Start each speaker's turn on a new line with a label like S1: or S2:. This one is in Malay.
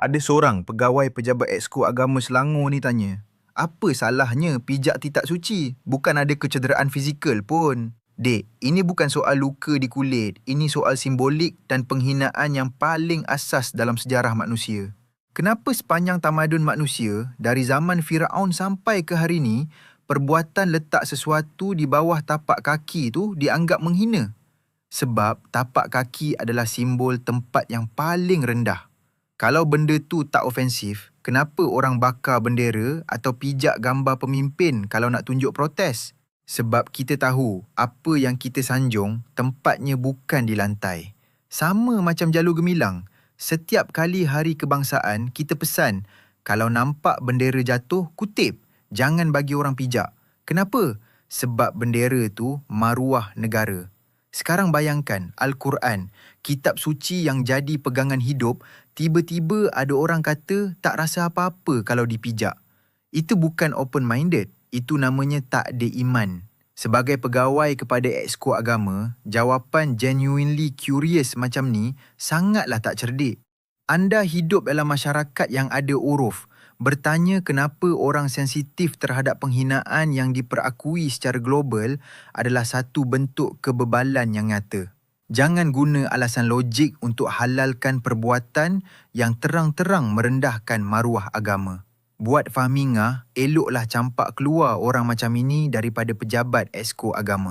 S1: Ada seorang pegawai pejabat Exco Agama Selangor ni tanya, apa salahnya pijak titak suci? Bukan ada kecederaan fizikal pun. Dek, ini bukan soal luka di kulit. Ini soal simbolik dan penghinaan yang paling asas dalam sejarah manusia. Kenapa sepanjang tamadun manusia, dari zaman Firaun sampai ke hari ini, perbuatan letak sesuatu di bawah tapak kaki tu dianggap menghina? Sebab tapak kaki adalah simbol tempat yang paling rendah. Kalau benda tu tak ofensif, kenapa orang bakar bendera atau pijak gambar pemimpin kalau nak tunjuk protes? Sebab kita tahu apa yang kita sanjung tempatnya bukan di lantai. Sama macam jalur gemilang. Setiap kali hari kebangsaan, kita pesan, kalau nampak bendera jatuh, kutip. Jangan bagi orang pijak. Kenapa? Sebab bendera tu maruah negara. Sekarang bayangkan Al-Quran, kitab suci yang jadi pegangan hidup, tiba-tiba ada orang kata tak rasa apa-apa kalau dipijak. Itu bukan open-minded, itu namanya tak ada iman. Sebagai pegawai kepada Exco Agama, jawapan genuinely curious macam ni sangatlah tak cerdik. Anda hidup dalam masyarakat yang ada uruf. Bertanya kenapa orang sensitif terhadap penghinaan yang diperakui secara global adalah satu bentuk kebebalan yang nyata. Jangan guna alasan logik untuk halalkan perbuatan yang terang-terang merendahkan maruah agama. Buat Fahmingah, eloklah campak keluar orang macam ini daripada pejabat Exco Agama.